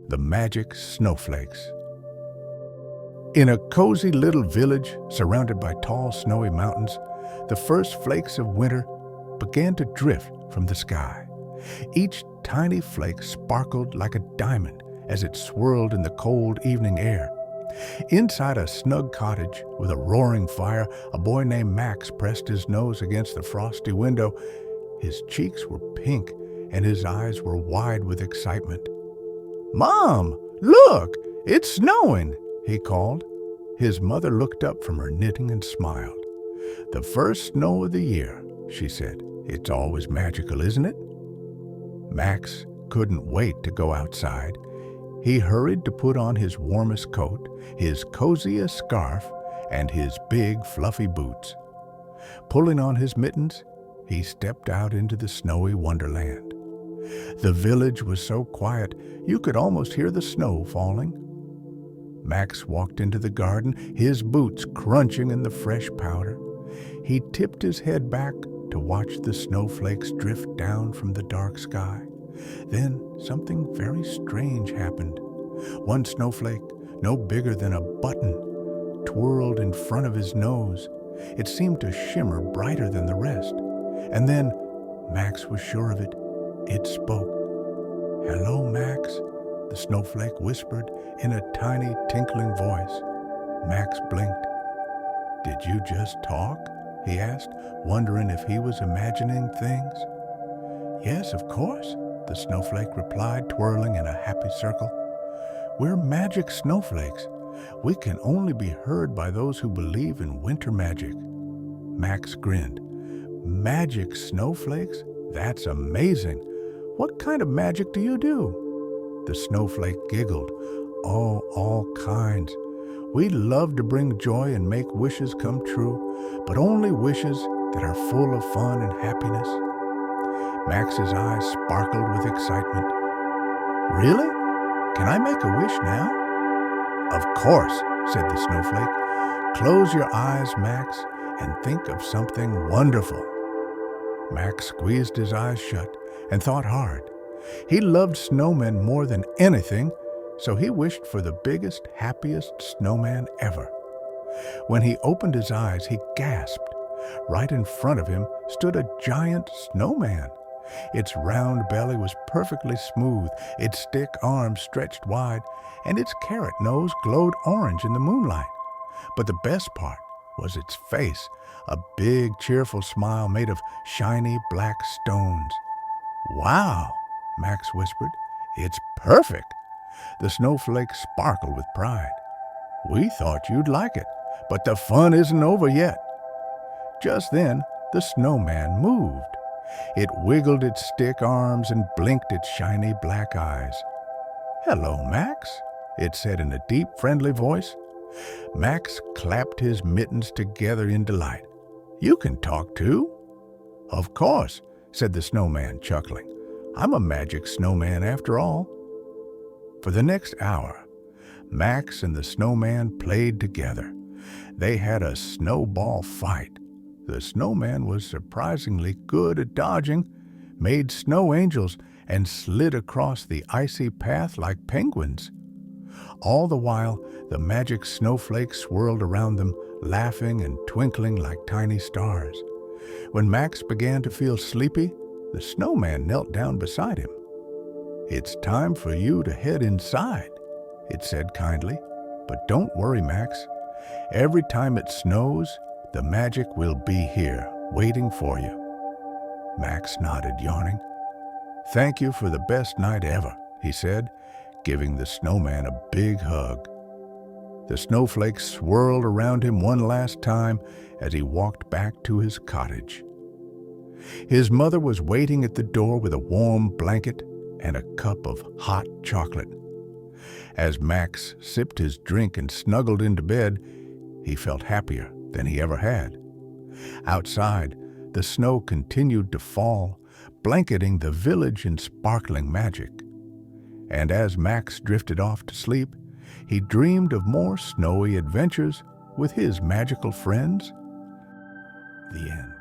The Magic Snowflakes. In a cozy little village surrounded by tall snowy mountains, the first flakes of winter began to drift from the sky. Each tiny flake sparkled like a diamond as it swirled in the cold evening air. Inside a snug cottage with a roaring fire, a boy named Max pressed his nose against the frosty window. His cheeks were pink and his eyes were wide with excitement. "Mom, look! It's snowing!" he called. His mother looked up from her knitting and smiled. "The first snow of the year," she said. "It's always magical, isn't it?" Max couldn't wait to go outside. He hurried to put on his warmest coat, his coziest scarf, and his big fluffy boots. Pulling on his mittens, he stepped out into the snowy wonderland. The village was so quiet you could almost hear the snow falling. Max walked into the garden, his boots crunching in the fresh powder. He tipped his head back to watch the snowflakes drift down from the dark sky. Then something very strange happened. One snowflake, no bigger than a button, twirled in front of his nose. It seemed to shimmer brighter than the rest. And then, Max was sure of it, it spoke. "Hello, Max," the snowflake whispered in a tiny, tinkling voice. Max blinked. "Did you just talk?" he asked, wondering if he was imagining things. "Yes, of course," the snowflake replied, twirling in a happy circle. "We're magic snowflakes. We can only be heard by those who believe in winter magic." Max grinned. "Magic snowflakes? That's amazing. What kind of magic do you do?" The snowflake giggled. "Oh, all kinds. We love to bring joy and make wishes come true, but only wishes that are full of fun and happiness." Max's eyes sparkled with excitement. "Really? Can I make a wish now?" "Of course," said the snowflake. "Close your eyes, Max, and think of something wonderful." Max squeezed his eyes shut and thought hard. He loved snowmen more than anything, so he wished for the biggest, happiest snowman ever. When he opened his eyes, he gasped. Right in front of him stood a giant snowman. Its round belly was perfectly smooth, its stick arms stretched wide, and its carrot nose glowed orange in the moonlight. But the best part was its face, a big, cheerful smile made of shiny black stones. "Wow," Max whispered. "It's perfect." The snowflake sparkled with pride. "We thought you'd like it, but the fun isn't over yet." Just then, the snowman moved. It wiggled its stick arms and blinked its shiny black eyes. "Hello, Max," it said in a deep, friendly voice. Max clapped his mittens together in delight. "You can talk too?" "Of course," said the snowman, chuckling. "I'm a magic snowman after all." For the next hour, Max and the snowman played together. They had a snowball fight. The snowman was surprisingly good at dodging, made snow angels, and slid across the icy path like penguins. All the while, the magic snowflakes swirled around them, laughing and twinkling like tiny stars. When Max began to feel sleepy, the snowman knelt down beside him. "It's time for you to head inside," it said kindly. "But don't worry, Max. Every time it snows, the magic will be here, waiting for you." Max nodded, yawning. "Thank you for the best night ever," he said, giving the snowman a big hug. The snowflakes swirled around him one last time as he walked back to his cottage. His mother was waiting at the door with a warm blanket and a cup of hot chocolate. As Max sipped his drink and snuggled into bed, he felt happier than he ever had. Outside, the snow continued to fall, blanketing the village in sparkling magic. And as Max drifted off to sleep, he dreamed of more snowy adventures with his magical friends. The end.